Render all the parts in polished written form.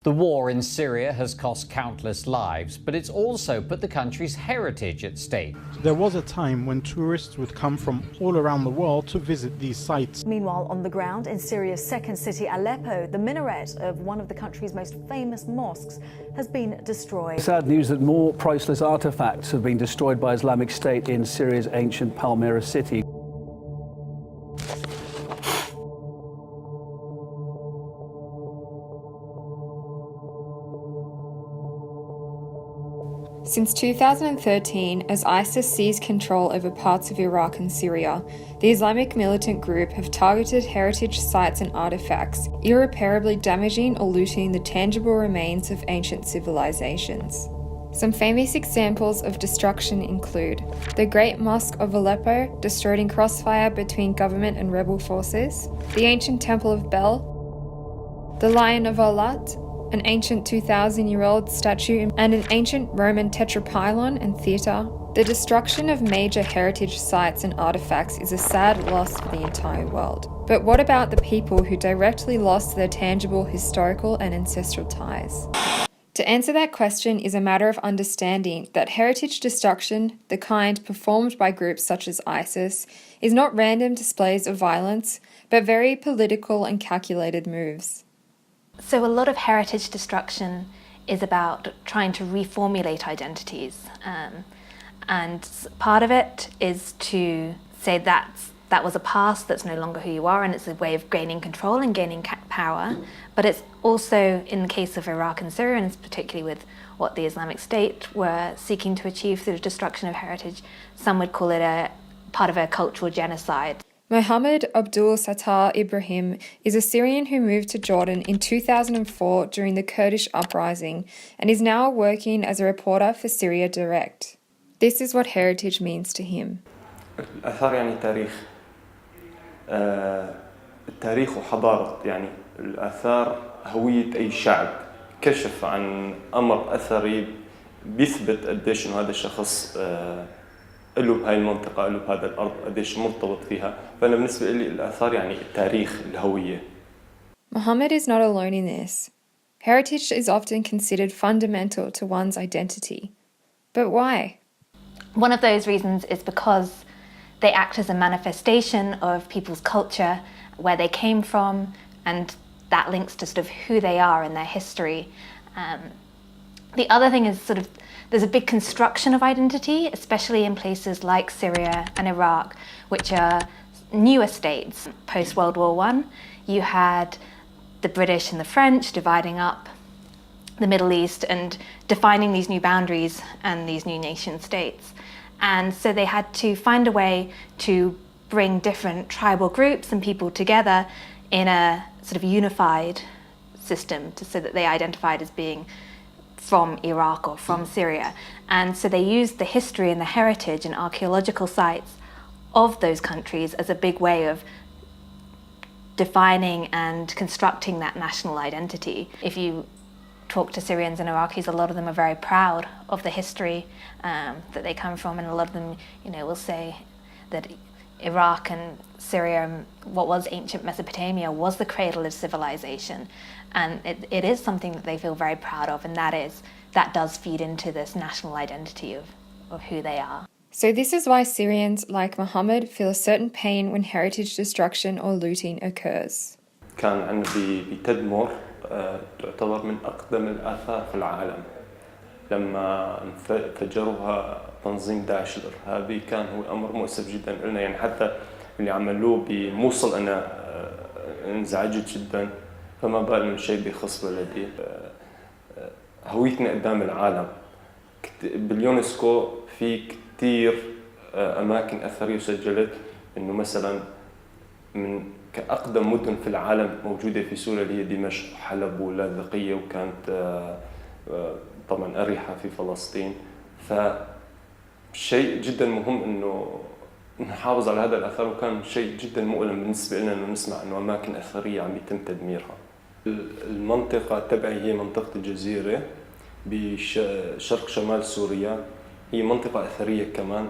The war in Syria has cost countless lives, but it's also put the country's heritage at stake. There was a time when tourists would come from all around the world to visit these sites. Meanwhile, on the ground in Syria's second city, Aleppo, the minaret of one of the country's most famous mosques has been destroyed. Sad news that more priceless artefacts have been destroyed by Islamic State in Syria's ancient Palmyra city. Since 2013, as ISIS seized control over parts of Iraq and Syria, the Islamic militant group have targeted heritage sites and artefacts, irreparably damaging or looting the tangible remains of ancient civilizations. Some famous examples of destruction include the Great Mosque of Aleppo, destroyed in crossfire between government and rebel forces, the ancient Temple of Bel, the Lion of Alat, an ancient 2,000-year-old statue, and an ancient Roman tetrapylon and theatre. The destruction of major heritage sites and artefacts is a sad loss for the entire world. But what about the people who directly lost their tangible historical and ancestral ties? To answer that question is a matter of understanding that heritage destruction, the kind performed by groups such as ISIS, is not random displays of violence, but very political and calculated moves. So a lot of heritage destruction is about trying to reformulate identities, and part of it is to say that was a past, that's no longer who you are, and it's a way of gaining control and gaining power. But it's also, in the case of Iraq and Syria, and particularly with what the Islamic State were seeking to achieve through the destruction of heritage, some would call it a part of a cultural genocide. Mohammed Abdul Sattar Ibrahim is a Syrian who moved to Jordan in 2004 during the Kurdish uprising and is now working as a reporter for Syria Direct. This is what heritage means to him. الآثار يعني تاريخ. التاريخ وحضارة، يعني الآثار هوية أي شعب. كشف عن أمر أثري بيثبت قديش إنه هذا الشخص له بهاي المنطقة، له بهذا الأرض، قديش مرتبط فيها. فأنا بالنسبة لي الآثار يعني التاريخ، الهوية. Mohammed is not alone in this. Heritage is often considered fundamental to one's identity. But why? One of those reasons is because they act as a manifestation of people's culture, where they came from, and that links to sort of who they are and their history. The other thing is sort of there's a big construction of identity, especially in places like Syria and Iraq, which are newer states. Post-World War I, you had the British and the French dividing up the Middle East and defining these new boundaries and these new nation states. And so they had to find a way to bring different tribal groups and people together in a sort of unified system so that they identified as being from Iraq or from Syria. And so they used the history and the heritage and archaeological sites of those countries as a big way of defining and constructing that national identity. If you talk to Syrians and Iraqis, a lot of them are very proud of the history that they come from, and a lot of them, will say that Iraq and Syria, what was ancient Mesopotamia, was the cradle of civilization. And it is something that they feel very proud of, and that does feed into this national identity of who they are. So this is why Syrians like Mohammed feel a certain pain when heritage destruction or looting occurs. كان عندي بتدمر تعتبر من أقدم الآثار في العالم. لما فجروها تنظيم داعش الإرهابي كان هو أمر مؤسف جدا لنا، يعني حتى اللي عملوه بموصل أنا انزعجت جدا، فما بال من شيء بيخص بلدي. هويتنا قدام العالم باليونسكو في كتير أماكن أثرية سجلت إنه مثلا من كأقدم مدن في العالم موجودة في سوريا اللي هي دمشق وحلب واللاذقية، وكانت طبعا أريحة في فلسطين. فشيء جدا مهم إنه نحافظ على هذا الأثر، وكان شيء جدا مؤلم بالنسبة لنا إنه نسمع إنه أماكن أثرية عم يتم تدميرها. المنطقة تبعي هي منطقة الجزيرة بشرق شمال سوريا، هي منطقة أثرية كمان،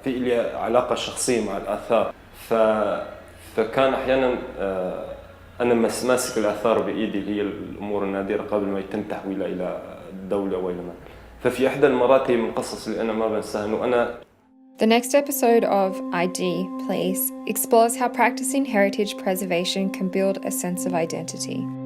في لي علاقة شخصية مع الآثار. فكان أحيانا أنا ماسك الآثار بإيدي اللي هي الأمور النادرة قبل ما يتم تحويلها إلى دولة وإلى ما. ففي إحدى المرات هي من القصص اللي أنا ما بنساها إنه أنا. The next episode of ID, Place explores how practicing heritage preservation can build a sense of identity.